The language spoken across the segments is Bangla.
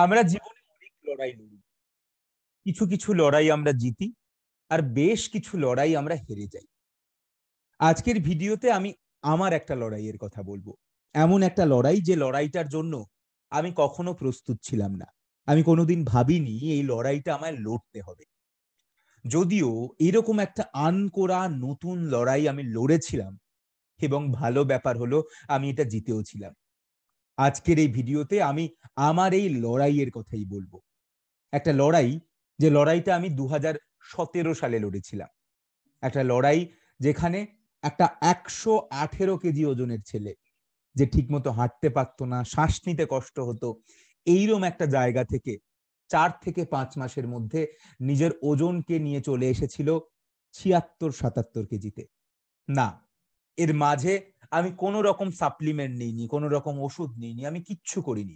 আমরা জীবনে অনেক লড়াই লড়ি। কিছু কিছু লড়াই আমরা জিতি, আর বেশ কিছু লড়াই আমরা হেরে যাই। আজকের ভিডিওতে আমি আমার একটা লড়াইয়ের কথা বলবো। এমন একটা লড়াই, যে লড়াইটার জন্য আমি কখনো প্রস্তুত ছিলাম না। আমি কোনোদিন ভাবিনি এই লড়াইটা আমায় লড়তে হবে। যদিও এরকম একটা আনকোরা নতুন লড়াই আমি লড়েছিলাম, এবং ভালো ব্যাপার হলো আমি এটা জিতেও ছিলাম। আজকের এই ভিডিওতে আমি আমার এই লড়াইয়ের কথাই বলবো। একটা লড়াই, যে লড়াইটা আমি 2017 সালে লড়েছিলাম। একটা লড়াই যেখানে একটা 118 কেজি ওজনের ছেলে, যে ঠিকমতো হাঁটতে পারতো না, শ্বাস নিতে কষ্ট হতো, এইরকম একটা জায়গা থেকে 4 থেকে 5 মাসের মধ্যে নিজের ওজনকে নিয়ে চলে এসেছিল 76-77 কেজিতে। না, এর মাঝে আমি কোনো রকম সাপ্লিমেন্ট নিইনি, কোনো রকম ওষুধ নিইনি, আমি কিচ্ছু করিনি।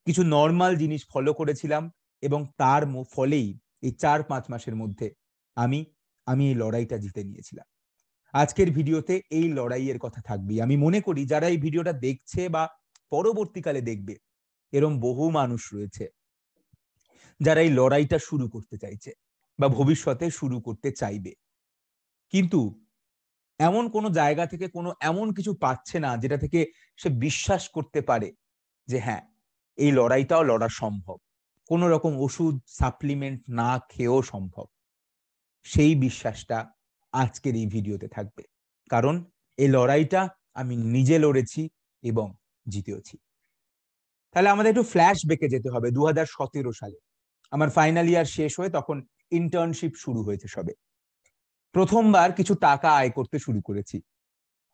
কিছু নর্মাল জিনিস ফলো করেছিলাম, এবং তার ফলেই এই 4-5 মাসের মধ্যে আমি আমি এই লড়াইটা জিতে নিয়েছিলাম। আজকের ভিডিওতে এই লড়াইয়ের কথা থাকবে। আমি মনে করি যারা এই ভিডিওটা দেখছে বা পরবর্তীকালে দেখবে, এরম বহু মানুষ রয়েছে যারা এই লড়াইটা শুরু করতে চাইছে বা ভবিষ্যতে শুরু করতে চাইবে, কিন্তু এমন কোনো জায়গা থেকে কোনো এমন কিছু পাচ্ছে না যেটা থেকে সে বিশ্বাস করতে পারে যে হ্যাঁ, এই লড়াইটাও লড়া সম্ভব, কোনো রকম ওষুধ সাপ্লিমেন্ট না খেয়েও সম্ভব। সেই বিশ্বাসটা আজকের এই ভিডিওতে থাকবে, কারণ এই লড়াইটা আমি নিজে লড়েছি এবং জিতেওছি। তাহলে আমাদের একটু ফ্ল্যাশ ব্যাকে যেতে হবে 2017 সালে। আমার ফাইনাল ইয়ার শেষ হয়ে তখন ইন্টার্নশিপ শুরু হয়েছে সবে। প্রথমবার কিছু টাকা আয় করতে শুরু করেছি।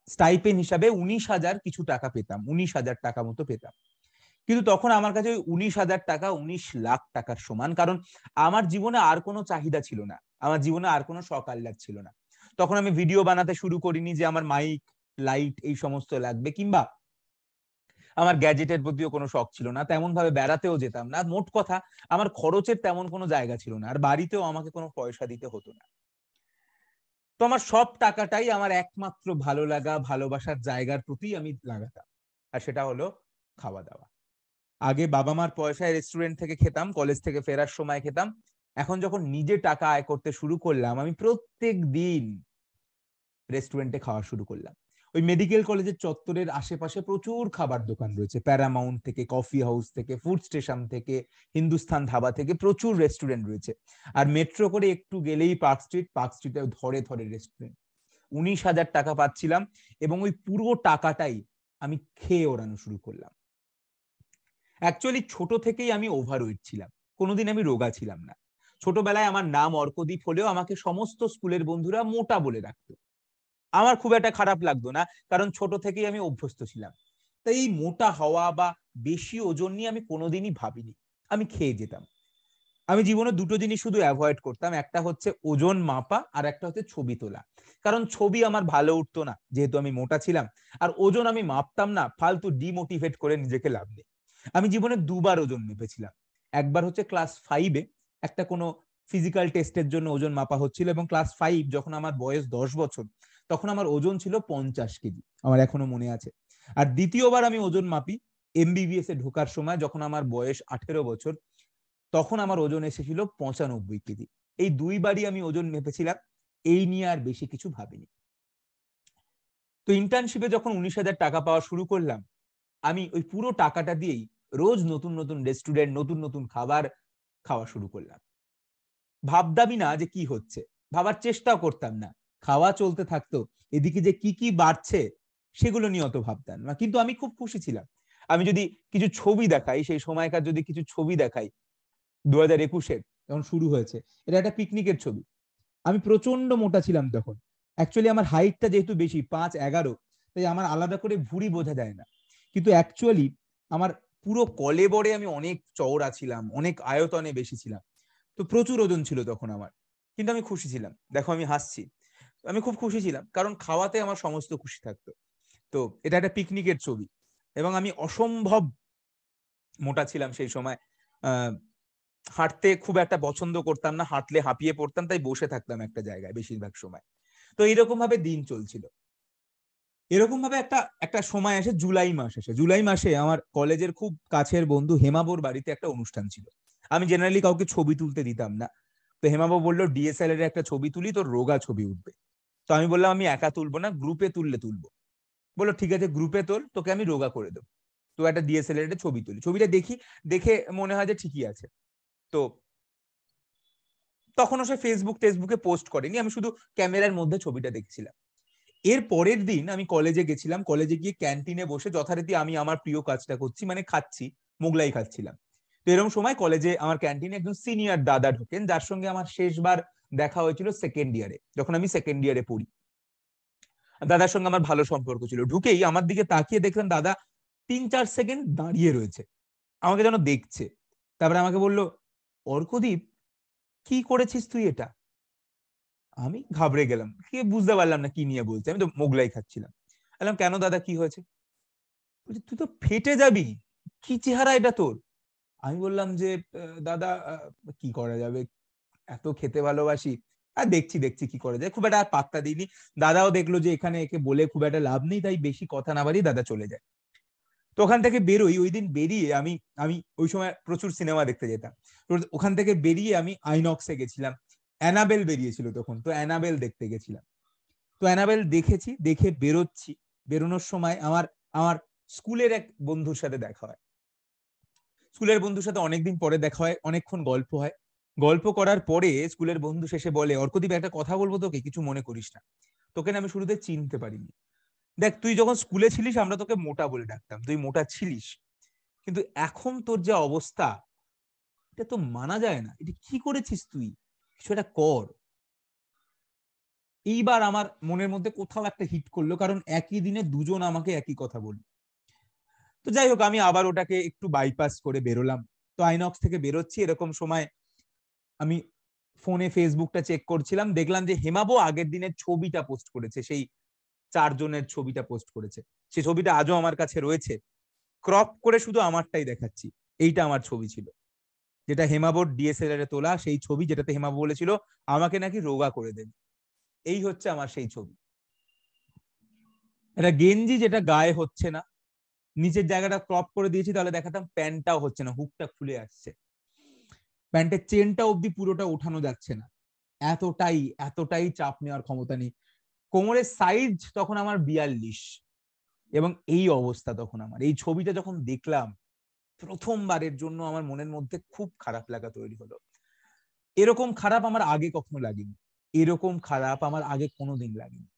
স্টাইপেন্ড হিসাবে 19,000 কিছু টাকা পেতাম, 19,000 টাকা মতো পেতাম। কিন্তু তখন আমার কাছে ওই 19,000 টাকা 19 লাখ টাকার সমান, কারণ আমার জীবনে আর কোনো চাহিদা ছিল না, আমার জীবনে আর কোনো শখ আহ্লাদ ছিল না। তখন আমি ভিডিও বানাতে শুরু করিনি যে আমার মাইক, লাইট এই সমস্ত লাগবে, কিংবা আমার গ্যাজেটের প্রতিও কোনো শখ ছিল না। তেমন ভাবে বেড়াতেও যেতাম না। মোট কথা, আমার খরচের তেমন কোনো জায়গা ছিল না, আর বাড়িতেও আমাকে কোনো পয়সা দিতে হতো না। তো আমার সব টাকাটাই আমার একমাত্র ভালো লাগা, ভালোবাসার জায়গার প্রতি আমি লাগাতাম, আর সেটা হলো খাওয়া দাওয়া। আগে বাবা মার পয়সায় রেস্টুরেন্ট থেকে খেতাম, কলেজ থেকে ফেরার সময় খেতাম। এখন যখন নিজে টাকা আয় করতে শুরু করলাম, আমি প্রত্যেক দিন রেস্টুরেন্টে খাওয়া শুরু করলাম। ওই মেডিকেল কলেজের চত্বরের আশেপাশে প্রচুর খাবার দোকান রয়েছে, প্যারামাউন্ট থেকে, কফি হাউস থেকে, ফুড স্টেশন থেকে, হিন্দুস্তান ধাবা থেকে প্রচুর রেস্টুরেন্ট রয়েছে। আর মেট্রো করে একটু গেলেই পার্ক স্ট্রিট, পার্ক স্ট্রিটে ধরে ধরে রেস্টুরেন্ট। 19,000 টাকা পাচ্ছিলাম, এবং ওই পুরো টাকাটাই আমি খেয়ে ওড়ানো শুরু করলাম। অ্যাকচুয়ালি ছোট থেকেই আমি ওভারওয়েট ছিলাম, কোনোদিন আমি রোগা ছিলাম না। ছোটবেলায় আমার নাম অর্কদীপ হলেও আমাকে সমস্ত স্কুলের বন্ধুরা মোটা বলে রাখতো। আমার খুব একটা খারাপ লাগতো না, কারণ ছোট থেকেই আমি অভ্যস্ত ছিলাম। তাই এই মোটা হওয়া বা বেশি ওজন নিয়ে আমি কোনোদিনই ভাবিনি, আমি খেয়ে যেতাম। আমি জীবনে দুটো জিনিস শুধু অ্যাভয়েড করতাম, একটা হচ্ছে ওজন মাপা, আর একটা হচ্ছে ছবি তোলা। কারণ ছবি আমার ভালো উঠতো না, যেহেতু আমি মোটা ছিলাম। আর ওজন আমি মাপতাম না, ফালতু ডিমোটিভেট করে নিজেকে লাভ নেই। আমি জীবনে দুবার ওজন মেপেছিলাম। একবার হচ্ছে ক্লাস 5-এ, একটা কোনো ফিজিক্যাল টেস্টের জন্য ওজন মাপা হচ্ছিল, এবং ক্লাস 5, যখন আমার বয়স 10 বছর, তখন আমার ওজন ছিল 50 কেজি, আমার এখনো মনে আছে। আর দ্বিতীয়বার আমি ওজন মাপি এমবিবিএস এ ঢোকার সময়, যখন আমার বয়স 18 বছর, তখন আমার ওজন এসেছিল 95 কেজি। এই দুইবারই আমি ওজন মেপেছিলাম, এই নিয়ে আর বেশি কিছু ভাবিনি। তো ইন্টার্নশিপে যখন 19,000 টাকা পাওয়া শুরু করলাম, আমি ওই পুরো টাকাটা দিয়েই রোজ নতুন নতুন রেস্টুরেন্ট, নতুন নতুন খাবার খাওয়া শুরু করলাম। ভাবতামই না যে কি হচ্ছে, ভাবার চেষ্টাও করতাম না। খাওয়া চলতে থাকতো, এদিকে যে কি কি বাড়ছে সেগুলো নিয়ে অত ভাবতাম না, কিন্তু আমি খুব খুশি ছিলাম। আমি যদি কিছু ছবি দেখাই, সেই সময়কার যদি কিছু ছবি দেখাই, 2021-এর যখন শুরু হয়েছে, এটা একটা পিকনিকের ছবি। আমি প্রচন্ড মোটা ছিলাম তখন। অ্যাকচুয়ালি আমার হাইটটা যেহেতু বেশি, 5'11", তাই আমার আলাদা করে ভুঁড়ি বোঝা যায় না। কিন্তু অ্যাকচুয়ালি আমার পুরো কলেবরে আমি অনেক চওড়া ছিলাম, অনেক আয়তনে বেশি ছিলাম। তো প্রচুর ওজন ছিল তখন আমার, কিন্তু আমি খুশি ছিলাম। দেখো, আমি হাসছি, আমি খুব খুশি ছিলাম, কারণ খাওয়াতে আমার সমস্ত খুশি থাকতো। তো এটা একটা পিকনিকের ছবি, এবং আমি অসম্ভব মোটা ছিলাম সেই সময়। আহ হাঁটতে খুব একটা পছন্দ করতাম না, হাঁটলে হাঁপিয়ে পড়তাম, তাই বসে থাকতাম একটা জায়গায় বেশিরভাগ সময়। তো এইরকম ভাবে দিন চলছিল। এরকম ভাবে একটা একটা সময় আসে, জুলাই মাস আসে। জুলাই মাসে আমার কলেজের খুব কাছের বন্ধু হেমাবোর বাড়িতে একটা অনুষ্ঠান ছিল। আমি জেনারেলি কাউকে ছবি তুলতে দিতাম না, তো হেমাবো বললো ডিএসএলআর এর একটা ছবি তুলি, তোর রোগা ছবি উঠবে। তো আমি বললাম আমি একা তুলবো না, গ্রুপে তুললে তুলবো। বললো ঠিক আছে গ্রুপে তোল, তোকে আমি রোগা করে দেবো। তো একটা ডিএসএলআর এর ছবি তুলি, ছবিটা দেখি, দেখে মনে হয় যে ঠিকই আছে। তো তখনও সে ফেসবুকে পোস্ট করেনি, আমি শুধু ক্যামেরার মধ্যে ছবিটা দেখছিলাম। এর পরের দিন আমি কলেজে গেছিলাম, কলেজে গিয়ে ক্যান্টিনে বসে যথারীতি আমি আমার প্রিয় কাজটা করছি, মানে খাচ্ছি, মোগলাই খাচ্ছিলাম। তো এরকম সময় কলেজে আমার ক্যান্টিনে একজন সিনিয়র দাদা ঢোকেন, যার সঙ্গে আমার শেষবার দেখা হয়েছিল সেকেন্ড ইয়ারে, যখন আমি সেকেন্ড ইয়ারে পড়ি। দাদার সঙ্গে আমার ভালো সম্পর্ক ছিল। ঢুকেই আমার দিকে তাকিয়ে দেখলাম দাদা 3-4 সেকেন্ড দাঁড়িয়ে রয়েছে, আমাকে যেন দেখছে। তারপরে আমাকে বলল, অর্কদীপ, কি করেছিস তুই এটা? আমি ঘাবড়ে গেলাম, কি বুঝতে পারলাম না কি নিয়ে বলছে। আমি তো মোগলাই খাচ্ছিলাম। বললাম কেন দাদা, কি হয়েছে? বলছে তুই তো ফেটে যাবি, কি চেহারা এটা তোর। আমি বললাম যে দাদা কি করা যাবে, এত খেতে ভালোবাসি, আর দেখছি দেখছি কি করা যায়, খুব একটা আর পাত্তা দিইনি। দাদাও দেখলো যে এখানে একে বলে খুব একটা লাভ নেই, তাই বেশি কথা না বাড়িয়ে দাদা চলে যায়। তো ওখান থেকে বেরোই, ওই দিন বেরিয়ে আমি আমি ওই সময় প্রচুর সিনেমা দেখতে যেতাম। তো ওখান থেকে বেরিয়ে আমি আইনক্সে গেছিলাম, অ্যানাবেল বেরিয়েছিল তখন, তো অ্যানাবেল দেখতে গেছিলাম। তো অ্যানাবেল দেখেছি, দেখে বেরোচ্ছি, বেরোনোর সময় আমার আমার স্কুলের এক বন্ধুর সাথে দেখা হয়। স্কুলের বন্ধুর সাথে অনেকদিন পরে দেখা হয়, অনেকক্ষণ গল্প হয়। গল্প করার পরে স্কুলের বন্ধু শেষে বলে, অর্কদীপ একটা কথা বলবো তোকে, কিছু মনে করিস না। তোকে না আমি শুরুতে চিনতে পারিনি। দেখ তুই যখন স্কুলে ছিলিস আমরা তোকে মোটা বলে ডাকতাম, তুই মোটা ছিলিস, কিন্তু এখন তোর যে অবস্থা, এটা তো মানা যায় না। এটা কি করেছিস তুই, কিছু একটা কর। এইবার আমার মনের মধ্যে কোথাও একটা হিট করলো, কারণ একই দিনে দুজন আমাকে একই কথা বলল। তো যাই হোক, আমি আবার ওটাকে একটু বাইপাস করে বেরোলাম। তো আইনক্স থেকে বেরোচ্ছি, এরকম সময় আমি ফোনে ফেসবুকটা চেক করছিলাম, দেখলাম যে হেমাবো আগের দিনের ছবিটা পোস্ট করেছে, সেই 4 জনের ছবিটা পোস্ট করেছে। সেই ছবিটা আজও আমার কাছে রয়েছে, ক্রপ করে শুধু আমারটাই দেখাচ্ছি। এইটা আমার ছবি ছিল, যেটা হেমাবোর ডিএসএলআর এ তোলা সেই ছবি, যেটাতে হেমাবো বলেছিল আমাকে নাকি রোগা করে দেবে। এই হচ্ছে আমার সেই ছবি। একটা গেঞ্জি যেটা গায়ে হচ্ছে না, নিচের জায়গাটা ক্রপ করে দিয়েছি, তাহলে দেখাতাম প্যান্টটাও হচ্ছে না, হুকটা খুলে আসছে, প্যান্টের চেনটা অব্দি পুরোটা ওঠানো যাচ্ছে না। এতটাই এতটাই চাপ নেওয়ার ক্ষমতা নেই। কোমরের সাইজ তখন আমার 42, এবং এই অবস্থা তখন আমার। এই ছবিটা যখন দেখলাম প্রথমবারের জন্য, আমার মনের মধ্যে খুব খারাপ লাগা তৈরি হলো। এরকম খারাপ আমার আগে কখনো লাগেনি, এরকম খারাপ আমার আগে কোনোদিন লাগেনি।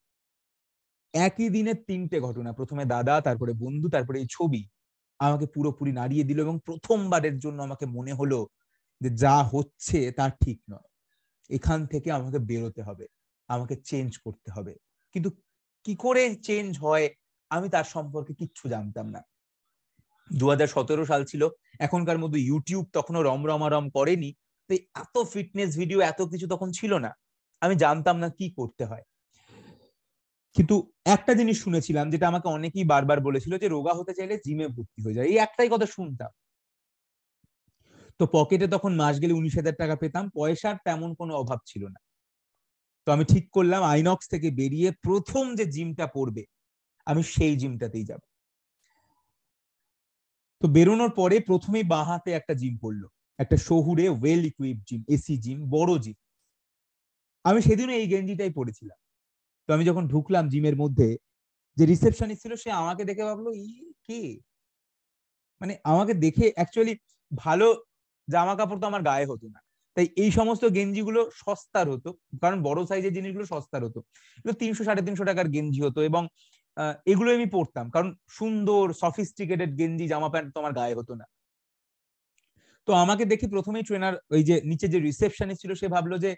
একই দিনে 3টে ঘটনা, প্রথমে দাদা, তারপরে বন্ধু, তারপরে এই ছবি, আমাকে পুরোপুরি নাড়িয়ে দিল। এবং প্রথমবারের জন্য আমাকে মনে হলো যে যা হচ্ছে তা ঠিক নয়, এখান থেকে আমাকে বেরোতে হবে, আমাকে চেঞ্জ করতে হবে। কিন্তু কি করে চেঞ্জ হয় আমি তার সম্পর্কে কিচ্ছু জানতাম না। 2017 সাল ছিল, এখনকার মধ্যে ইউটিউব তখনও রমরমারম করেনি, তো এত ফিটনেস ভিডিও এত কিছু তখন ছিল না, আমি জানতাম না কি করতে হয়। কিন্তু একটা জিনিস শুনেছিলাম, যেটা আমাকে অনেকেই বারবার বলেছিল, যে রোগা হতে চাইলে জিমে ভর্তি হয়ে যায়, এই একটাই কথা শুনতাম। তো পকেটে তখন মাস গেলে 19,000 টাকা পেতাম, পয়সার তেমন কোনো অভাব ছিল না। তো আমি ঠিক করলাম আইনক্স থেকে বেরিয়ে প্রথম যে জিমটা পড়বে আমি সেই জিমটাতেই যাব। তো বেরোনোর পরে প্রথমেই বাঁ হাতে একটা জিম পড়লো, একটা শহুরে well equipped gym, AC gym, বড় জিম। আমি সেদিনও এই গেঞ্জিটাই পরেছিলাম। তো আমি যখন ঢুকলাম জিমের মধ্যে, যে রিসেপশনিস্ট ছিল সে আমাকে দেখে ভাবলো ই কে, মানে আমাকে দেখে অ্যাকচুয়ালি ভালো জামা কাপড় তো আমার গায়ে হতো না, তাই এই সমস্ত গেঞ্জিগুলো সস্তার হতো, কারণ বড় সাইজের জিনিসগুলো সস্তার হতো। এগুলো 300-350 টাকার গেঞ্জি হতো, এবং এগুলো আমি পরতাম, কারণ সুন্দর সফিস্টিকেটেড গেঞ্জি জামা প্যান্ট তো আমার গায়ে হতো না। তো আমাকে দেখে প্রথমেই ট্রেনার, ওই যে নিচে যে রিসেপশনিস্ট ছিল, সে ভাবলো যে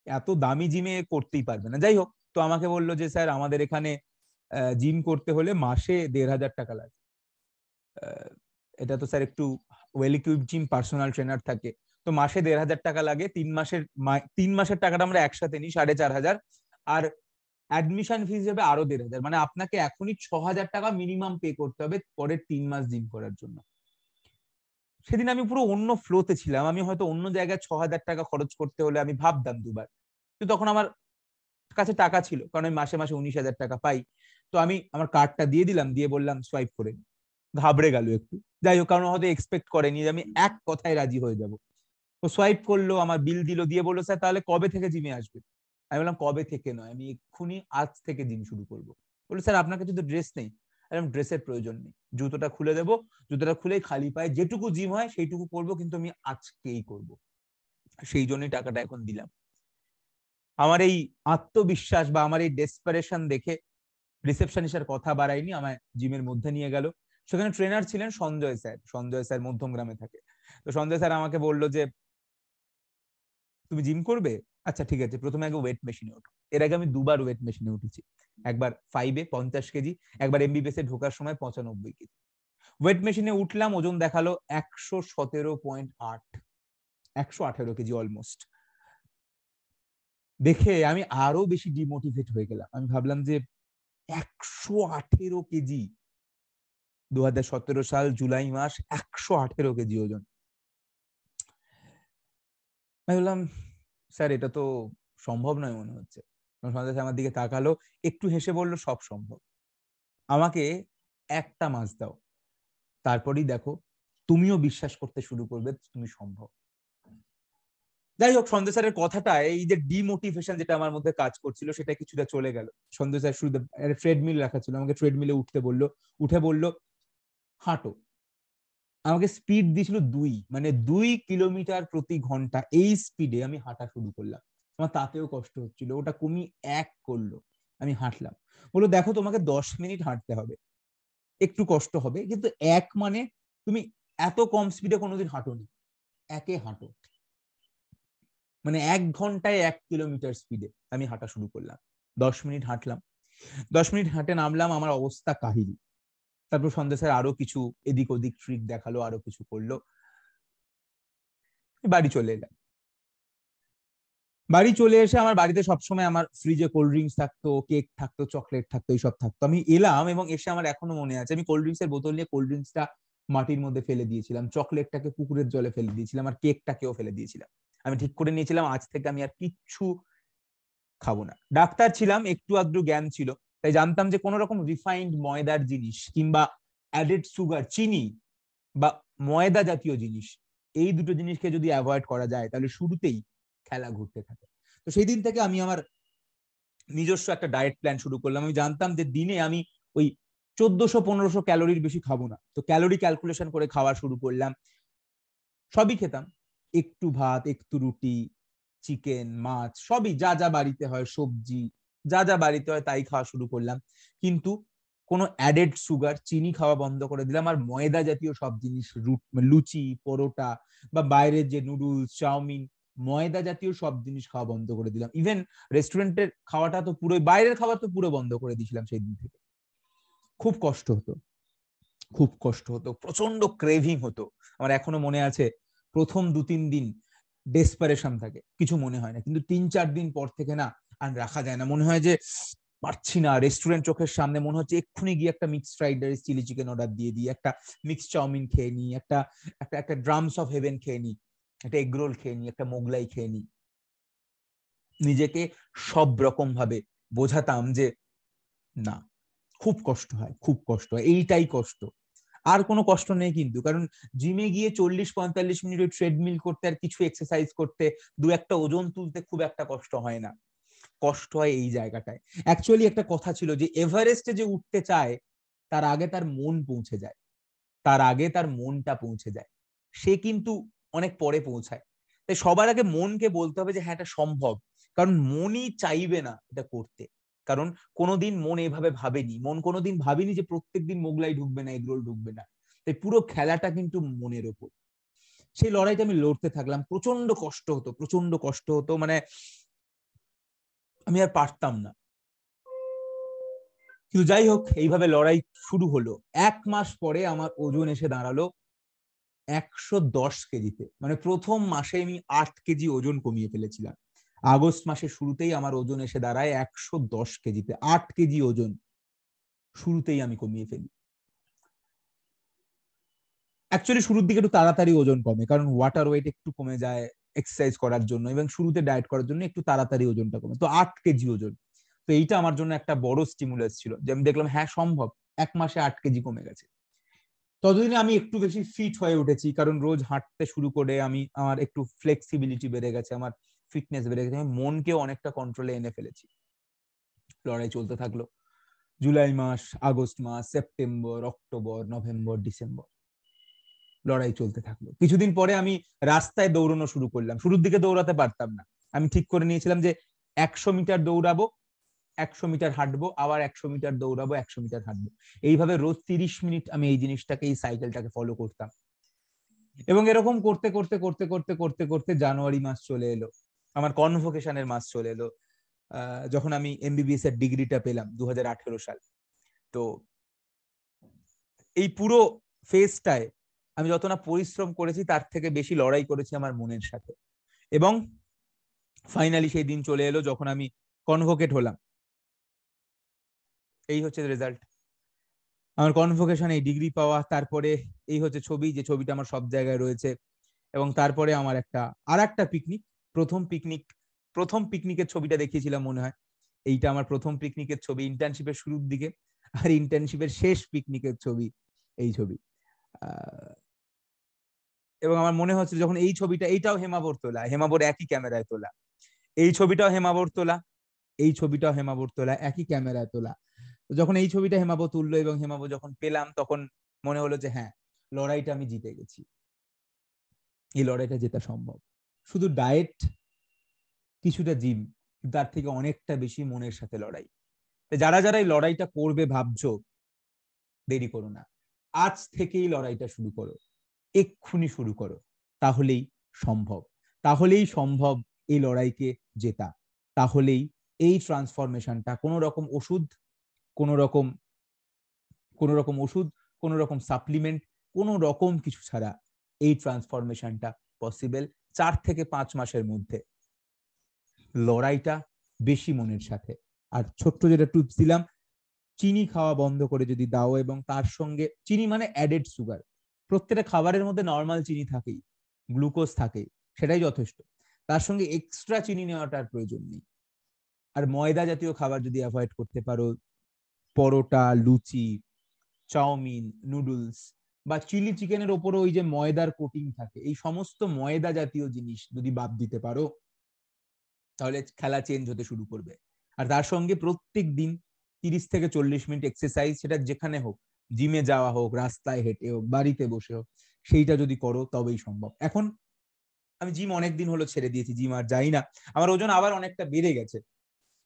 এত দামি জিমে করতেই পারবে না। যাই হোক, তো আমাকে বললো যে স্যার আমাদের এখানে জিম করতে হলে মাসে 1,500 টাকা লাগে। এটা তো স্যার একটু well equipped gym, personal trainer থাকে, তো মাসে 1,500 টাকা লাগে। 3 মাসের টাকাটা আমরা একসাথে নিই, 4,500। আর অ্যাডমিশন ফিস যাবে আরো 1,500, মানে আপনাকে এখনই 6,000 টাকা মিনিমাম পে করতে হবে পরের 3 মাস জিম করার জন্য। সেদিন আমি পুরো অন্য ফ্লোতে ছিলাম, আমি হয়তো অন্য জায়গায় 6,000 টাকা খরচ করতে হলে আমি ভাবতাম দুবার, কিন্তু তখন আমার কাছে টাকা ছিল, কারণ আমি মাসে মাসে 19,000 টাকা পাই। তো আমি আমার কার্ডটা দিয়ে দিলাম, দিয়ে বললাম সোয়াইপ করে। ঘাবড়ে গেল একটু, যাই হোক, কারণ হয়তো এক্সপেক্ট করেনি যে আমি এক কথায় রাজি হয়ে যাব। তো সোয়াইপ করলো, আমার বিল দিল, দিয়ে বললো স্যার তাহলে কবে থেকে জিমে আসবে? আমি বললাম কবে থেকে নয়, আমি এক্ষুনি আজ থেকে জিম শুরু করবো। বললো স্যার আপনার কাছে তো ড্রেস নেই। ড্রেসের প্রয়োজন নেই, জুতোটা খুলে দেবো, জুতোটা খুলে খালি পায়ে যেটুকু জিম হয় সেইটুকু করবো, কিন্তু আমি আজকেই করবো। সেই জন্যই টাকাটা এখন দিলাম। আমার এই আত্মবিশ্বাস বা আমার এই ডেসপারেশন দেখে রিসেপশনিস্ট আর কথা বাড়ায়নি, আমায় জিমের মধ্যে নিয়ে গেল। সেখানে ট্রেনার ছিলেন সঞ্জয় স্যার, সঞ্জয় স্যার মধ্যমগ্রামে থাকে। তো সঞ্জয় স্যার আমাকে বললো যে তুমি জিম করবে, আচ্ছা ঠিক আছে, প্রথমে আগে ওয়েট মেশিনে ওঠো। এর আগে আমি দুবার ওয়েট মেশিনে উঠেছি, একবার 5-এ 50 কেজি, একবার এমবিবিএস এ ঢোকার সময় 95 কেজি। ওয়েট মেশিনে উঠলাম, ওজন দেখালো 117.8, 118 কেজি অলমোস্ট। দেখে আমি আরো বেশি ডিমোটিভেট হয়ে গেলাম। আমি ভাবলাম যে 118 কেজি, 2017 সাল জুলাই মাস, 118 কেজি ওজন। আমি বললাম স্যার এটা তো সম্ভব নয় মনে হচ্ছে। সঞ্জয় স্যার আমার দিকে তাকালো, একটু হেসে বলল সব সম্ভব, আমাকে একটা মাস দাও, তারপরেই দেখো তুমিও বিশ্বাস করতে শুরু করবে তুমি সম্ভব। যাই হোক, সঞ্জয় স্যারের কথাটা, এই যে ডিমোটিভেশন যেটা আমার মধ্যে কাজ করছিল সেটা কিছুটা চলে গেল। সঞ্জয় স্যার শুরু ট্রেডমিল রাখা ছিল, আমাকে ট্রেডমিলে উঠতে বললো, উঠে বলল হাঁটো। আমাকে স্পিড দিয়েছিল 2, মানে 2 কিলোমিটার প্রতি ঘন্টা, এই স্পিডে আমি হাঁটা শুরু করলাম। আমার তাতেও কষ্ট হচ্ছিল, ওটা কমিয়ে 1 করলো। আমি হাঁটলাম, বললো দেখো তোমাকে 10 মিনিট হাঁটতে হবে, একটু কষ্ট হবে, কিন্তু 1 মানে তুমি এত কম স্পিডে কোনোদিন হাঁটোনি, 1-এ হাঁটো। মানে 1 ঘন্টায় 1 কিলোমিটার স্পিডে আমি হাঁটা শুরু করলাম। 10 মিনিট হাঁটলাম, 10 মিনিট হাঁটে নামলাম, আমার অবস্থা কাহিল। তারপর সন্ধ্যা স্যার আরো কিছু এদিক ওদিক ট্রিক দেখালো, আরো কিছু করলো, বাড়ি চলে এলাম। বাড়ি চলে এসে আমার বাড়িতে সবসময় আমার ফ্রিজে কোল্ড ড্রিঙ্কস থাকতো, কেক থাকতো, চকলেট থাকতো, এইসব থাকতো। আমি এলাম এবং এসে আমার এখনো মনে আছে, আমি কোল্ড ড্রিঙ্কস এর বোতল নিয়ে কোল্ড ড্রিঙ্কসটা মাটির মধ্যে ফেলে দিয়েছিলাম, চকলেটটাকে পুকুরের জলে ফেলে দিয়েছিলাম, আর কেকটাকেও ফেলে দিয়েছিলাম। আমি ঠিক করে নিয়েছিলাম আজ থেকে আমি আর কিচ্ছু খাবো না। ডাক্তার ছিলাম, একটু আধটু জ্ঞান ছিল, তাই জানতাম যে কোন রকম রিফাইন্ড ময়দার জিনিস কিংবা অ্যাডেড সুগার, চিনি বা ময়দা জাতীয় জিনিস, এই দুটো জিনিসকে যদি অ্যাভয়েড করা যায় তাহলে শুরুতেই খেলা ঘুরতে থাকে। তো সেই দিন থেকে আমি আমার নিজস্ব একটা ডায়েট প্ল্যান শুরু করলাম। আমি জানতাম যে দিনে আমি ওই 1400-1500 ক্যালোরির বেশি খাবো না। তো ক্যালোরি ক্যালকুলেশন করে খাওয়া শুরু করলাম, সবই খেতাম, একটু ভাত, একটু রুটি, চিকেন, মাছ, সবই যা যা বাড়িতে হয়, সবজি যা যা বাড়িতে হয় তাই খাওয়া শুরু করলাম। কিন্তু কোনো অ্যাডেড সুগার, চিনি খাওয়া বন্ধ করে দিলাম, আর ময়দা জাতীয় সব জিনিস, লুচি, পরোটা বা বাইরের যে নুডলস, চাউমিন, ময়দা জাতীয় সব জিনিস খাওয়া বন্ধ করে দিলাম। ইভেন রেস্টুরেন্টের খাওয়াটা তো পুরো, বাইরের খাবার তো পুরো বন্ধ করে দিয়েছিলাম সেই দিন থেকে। খুব কষ্ট হতো, খুব কষ্ট হতো, প্রচন্ড ক্রেভিং হতো। আমার এখনো মনে আছে, প্রথম 2-3 দিন ডেসপারেশন থাকে, কিছু মনে হয় না, কিন্তু 3-4 দিন পর থেকে না আর রাখা যায় না, মনে হয় যে পারছি না। রেস্টুরেন্ট চোখের সামনে, মনে হচ্ছে এক্ষুনি গিয়ে একটা mixed fried rice, chilli chicken order দিয়ে দিই, একটা মিক্সড চাউমিন খেয়ে নিই, একটা একটা একটা ড্রামস অফ হেভেন খেয়ে নিই, একটা এগ রোল খেয়ে নিই, একটা মোগলাই খেয়ে নিই। নিজেকে সব রকম ভাবে বোঝাতাম যে না, খুব কষ্ট হয়, খুব কষ্ট হয়, এইটাই কষ্ট, আর কোনো কষ্ট নেই। কিন্তু কারণ জিমে গিয়ে 40-45 মিনিট ওই ট্রেডমিল করতে আর কিছু এক্সারসাইজ করতে, দু একটা ওজন তুলতে খুব একটা কষ্ট হয় না, কষ্ট হয় এই জায়গাটায়। অ্যাকচুয়ালি একটা কথা ছিল যে এভারেস্টে যে উঠতে চায় তার আগে তার মন পৌঁছে যায়, তার আগে তার মনটা পৌঁছে যায়, সে কিন্তু অনেক পরে পৌঁছায়। তাই সবার আগে মনকে বলতে হবে যে হ্যাঁ এটা সম্ভব, কারণ মনই চাইবে না এটা করতে। কারণ কোনোদিন মন এভাবে ভাবেনি, মন কোনোদিন ভাবেনি যে প্রত্যেকদিন মোগলাই ঢুকবে না, এগরোল ঢুকবে না। তাই পুরো খেলাটা কিন্তু মনের ওপর। সেই লড়াইটা আমি লড়তে থাকলাম, প্রচন্ড কষ্ট হতো, প্রচন্ড কষ্ট হতো, মানে আমি আর পারতাম না। কিন্তু যাই হোক, এইভাবে লড়াই শুরু হলো। 1 মাস পরে আমার ওজন এসে দাঁড়ালো 110 কেজিতে। মানে প্রথম মাসে আমি 8 কেজি ওজন কমিয়ে ফেলেছিলাম। আগস্ট মাসের শুরুতেই আমার ওজন এসে দাঁড়ায় 110 কেজিতে। 8 কেজি ওজন শুরুতেই আমি কমিয়ে ফেলি। অ্যাকচুয়ালি শুরুর দিকে একটু তাড়াতাড়ি ওজন কমে, কারণ ওয়াটার ওয়েট একটু কমে যায় এক্সারসাইজ করার জন্য, এবং শুরুতে ডায়েট করার জন্য একটু তাড়াতাড়ি ওজনটা কমে। তো 8 কেজি ওজন, তো এইটা আমার জন্য একটা বড় স্টিমুলাস ছিল, যে আমি দেখলাম হ্যাঁ সম্ভব, 1 মাসে 8 কেজি কমে গেছে। ততদিনে আমি একটু বেশি ফিট হয়ে উঠেছি, কারণ রোজ হাঁটতে শুরু করে আমার একটু ফ্লেক্সিবিলিটি বেড়ে গেছে, আমার ফিটনেস বেড়ে গেছে, আমি মনকেও অনেকটা কন্ট্রোলে এনে ফেলেছি। লড়াই চলতে থাকলো। জুলাই মাস, আগস্ট মাস, সেপ্টেম্বর, অক্টোবর, নভেম্বর, ডিসেম্বর, লড়াই চলতে থাকলো। কিছুদিন পরে আমি রাস্তায় দৌড়ানো শুরু করলাম। শুরুর দিকে দৌড়াতে পারতাম না, আমি ঠিক করে নিয়েছিলাম যে 100 মিটার দৌড়াবো, 100 মিটার হাঁটবো, আবার 100 মিটার দৌড়াবো, 100 মিটার হাঁটবো। এইভাবে রোজ 30 মিনিট আমি এই জিনিসটাকে, এই সাইকেলটাকে ফলো করতাম। এবং এরকম করতে করতে করতে করতে করতে করতে জানুয়ারি মাস চলে এলো, আমার কনভোকেশনের মাস চলে এলো, যখন আমি এমবিবিএস এর ডিগ্রিটা পেলাম 2018 সাল। তো এই পুরো ফেজটায় আমি যত না পরিশ্রম করেছি, তার থেকে বেশি লড়াই করেছি আমার মনের সাথে। এবং ফাইনালি সেই দিন চলে এলো যখন আমি কনভোকেট হলাম। এই হচ্ছে রেজাল্ট, আমার কনভোকেশন, এই ডিগ্রি পাওয়া। তারপরে এই হচ্ছে ছবি, যে ছবিটা আমার সব জায়গায় রয়েছে। এবং তারপরে আমার একটা পিকনিক, প্রথম পিকনিকের ছবিটা দেখিয়েছিলাম মনে হয়, এইটা আমার প্রথম পিকনিকের ছবি, ইন্টার্নশিপের শুরুর দিকে। আর ইন্টার্নশিপের শেষ পিকনিকের ছবি এই ছবি। এবং আমার মনে হচ্ছে যখন এই ছবিটা, এইটাও হেমাবর তোলা, হেমাবর একই ক্যামেরায় তোলা, এই ছবিটাও হেমাবর তোলা, এই ছবিটাও হেমাবর তোলা, একই ক্যামেরায় তোলা। যখন এই ছবিটা হেমাবর তুললো এবং হেমাবর যখন পেলাম, তখন মনে হলো যে হ্যাঁ, লড়াইটা আমি জিতে গেছি, এই লড়াইটা জেতা সম্ভব। শুধু ডায়েট, কিছুটা জিম, তার থেকে অনেকটা বেশি মনের সাথে লড়াই। যারা যারা এই লড়াইটা করবে ভাবছো, দেরি করো না, আজ থেকেই লড়াইটা শুরু করো, এক্ষুনি শুরু করো, তাহলেই সম্ভব, তাহলেই সম্ভব এই লড়াইকে জেতা। তাহলেই এই ট্রান্সফরমেশনটা কোনো রকম ওষুধ, কোনো রকম কোনো রকম সাপ্লিমেন্ট, কোনো রকম কিছু ছাড়া এই ট্রান্সফরমেশনটা পসিবল 4 থেকে 5 মাসের মধ্যে। লড়াইটা বেশি মনের সাথে। আর ছোট্ট যেটা টিপস দিলাম, চিনি খাওয়া বন্ধ করে যদি দাও, এবং তার সঙ্গে চিনি মানে অ্যাডেড সুগার, প্রত্যেকটা খাবারের মধ্যে নর্মাল চিনি থাকেই, গ্লুকোজ থাকেই, সেটাই যথেষ্ট, তার সঙ্গে এক্সট্রা চিনি নেওয়াটার প্রয়োজন নেই। আর ময়দা জাতীয় খাবার যদি অ্যাভয়েড করতে পারো, পরোটা, লুচি, চাউমিন, নুডলস বা চিলি চিকেনের ওপরে ওই যে ময়দার কোটিং থাকে, এই সমস্ত ময়দা জাতীয় জিনিস যদি বাদ দিতে পারো, তাহলে খেলা চেঞ্জ হতে শুরু করবে। আর তার সঙ্গে প্রত্যেক দিন 30 থেকে 40 মিনিট এক্সারসাইজ, সেটা যেখানে হোক, জিমে যাওয়া হোক, রাস্তায় হেঁটে হোক, বাড়িতে বসে হোক, সেইটা যদি করো তবেই সম্ভব। এখন আমি জিম অনেকদিন হলো ছেড়ে দিয়েছি, জিম আর যাই না, আমার ওজন আবার অনেকটা বেড়ে গেছে,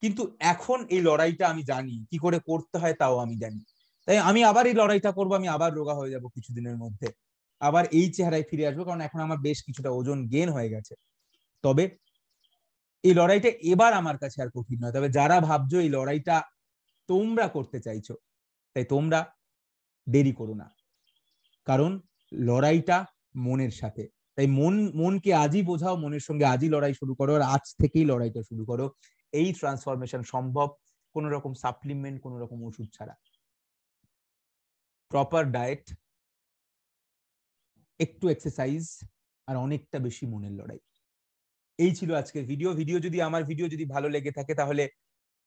কিন্তু এখন এই লড়াইটা আমি জানি কি করে করতে হয়, তাও আমি জানি। তাই আমি আবার এই লড়াইটা করবো, আমি আবার রোগা হয়ে যাব কিছুদিনের মধ্যে, আবার এই চেহারায় ফিরে আসবো, কারণ এখন আমার বেশ কিছুটা ওজন গেইন হয়ে গেছে। তবে এই লড়াইটা এবার আমার কাছে আর কঠিন নয়। তবে যারা ভাবছো এই লড়াইটা তোমরা করতে চাইছো, তাই তোমরা দেরি করো না, কারণ লড়াইটা মনের সাথে। তাই মনকে আজই বোঝাও, মনের সঙ্গে আজই লড়াই শুরু করো, আর আজ থেকেই লড়াইটা শুরু করো। এই ট্রান্সফরমেশন সম্ভব কোন রকম সাপ্লিমেন্ট, কোন রকম ওষুধ ছাড়া। প্রপার ডায়েট, একটু এক্সারসাইজ, আর অনেকটা বেশি মনের লড়াই। এই ছিল আজকের ভিডিও যদি আমার ভিডিও যদি ভালো লেগে থাকে, তাহলে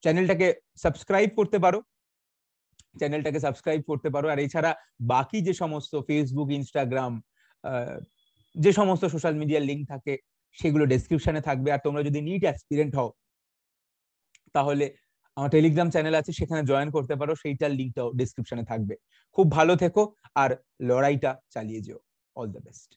চ্যানেলটাকে সাবস্ক্রাইব করতে পারো। আর এছাড়া বাকি যে সমস্ত ফেসবুক, ইনস্টাগ্রাম, যে সমস্ত সোশ্যাল মিডিয়ার লিঙ্ক থাকে, সেগুলো ডেসক্রিপশনে থাকবে। আর তোমরা যদি নিট অ্যাসপিরেন্ট হও, তাহলে আমার টেলিগ্রাম চ্যানেল আছে, সেখানে জয়েন করতে পারো, সেইটার লিঙ্কটাও ডেসক্রিপশনে থাকবে। খুব ভালো থেকো আর লড়াইটা চালিয়ে যেও। All the best.